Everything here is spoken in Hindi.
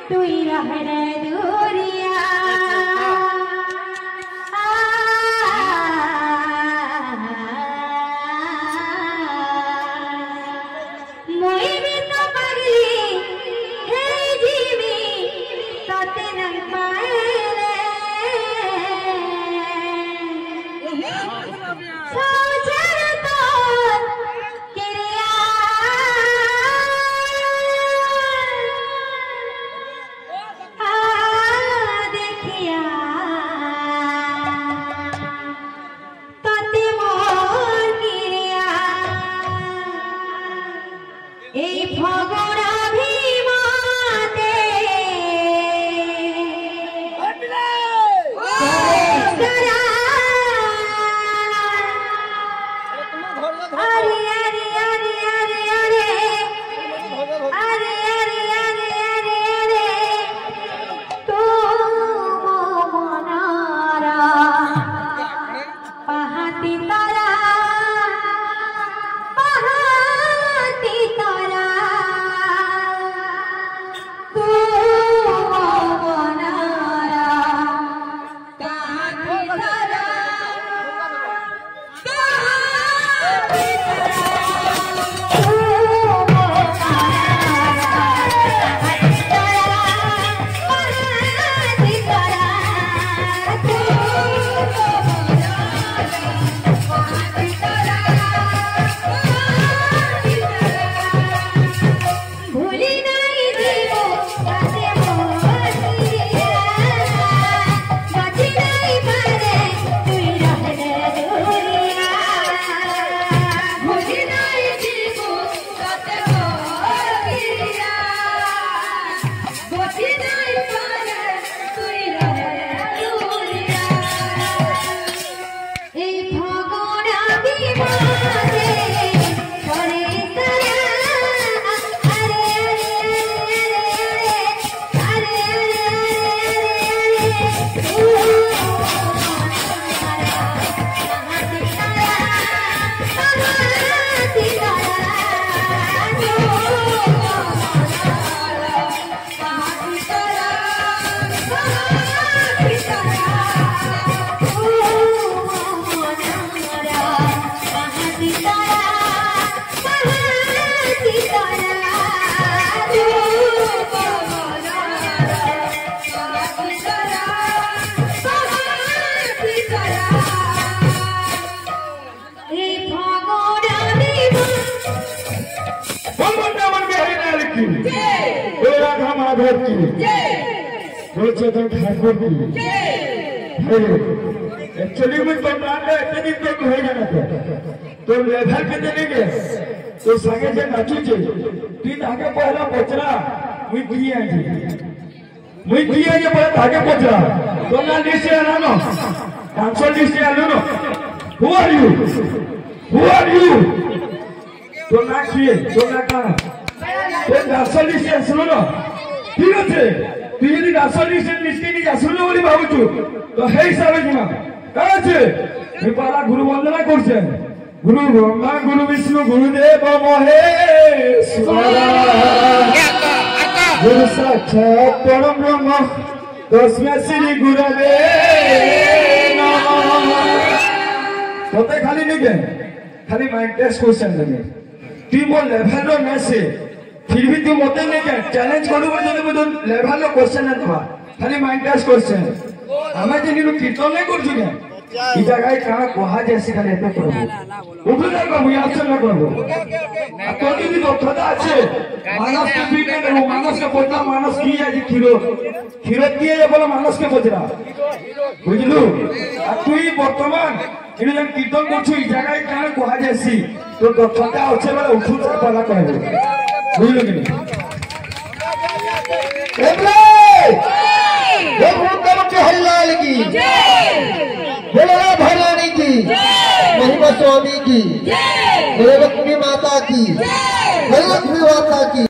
তুই রহরে দুরিয়া মই বি তো পাগলি হে জীবি তোতে নং পাইলে সোচর তোর কিরিয়া দেখিয়া তোতে মোর কিরিয়া এই ভগরা ভিমাতে আরে আরে আরে আরে আরে আরে আরে আরে আরে আরে তো মনারা পাহাতি তারা পাহাতি তারা তো মনারা পাহাতি তারা ভুলি নাই দিব কাছে মোরিয়া বাঁচি নাই পারে তুই রহরে দুরিয়া ভুলি নাই দিব কাছে মোরিয়া বাঁচি নাই পারে তুই রহরে দুরিয়া এই ভগরা বিমানে করে তারা আরে আরে আরে ठाकुर की एक्चुअली मुझे बंगाल इतनी तो है ना तो लेधर के देंगे तो संगे से नाचू चे तीन आगे पहला पचरा मुझे दिए जी मुझे दिए जे पहले आगे पचरा तो ना लिस्ट आना नो डांसर लिस्ट आना नो who are you तो ना किए तो ना कहाँ तो डांसर लिस्ट सुनो नो ठीक है তুই যদি রাসলিস্টের লিস্টে নিয়ে আসলে বলি ভাবছু তো সেই হিসাবে জিমা কাছে এই পালা গুরু বন্দনা করছেন গুরু ব্রহ্মা গুরু বিষ্ণু গুরুদেব মহেশ্বর গুরু সাক্ষাৎ পরম ব্রহ্ম তস্মৈ শ্রী গুরবে নমঃ তোতে খালি নিকে খালি মাইন্ড টেস্ট কোশ্চেন দেবে তুই মোর লেভেল মেসে फिर भी तू मत नहीं क्या चैलेंज करू बोले मुझे लेवल लो क्वेश्चन है तुम्हारा खाली माइंड टेस्ट क्वेश्चन हमें जे नीनु कीर्तन नहीं कर चुके ई जगह कहां कोहा जैसे खाली एते करबो उठो जाको मुया आंसर ना करबो तो भी दक्षता আছে मानस के पीठ में देबो मानस के पोता मानस की है जी खीरो दिए जे बोलो मानस के पजरा बुझलु आ तुई वर्तमान इने जन कीर्तन करछु ई जगह कहां कोहा जैसी तो दक्षता আছে বলে उठो जा पला कहबो बुझलो कि नहीं हरिलाल की भवानी की महिमा स्वामी की लक्ष्मी माता की लक्ष्मी माता की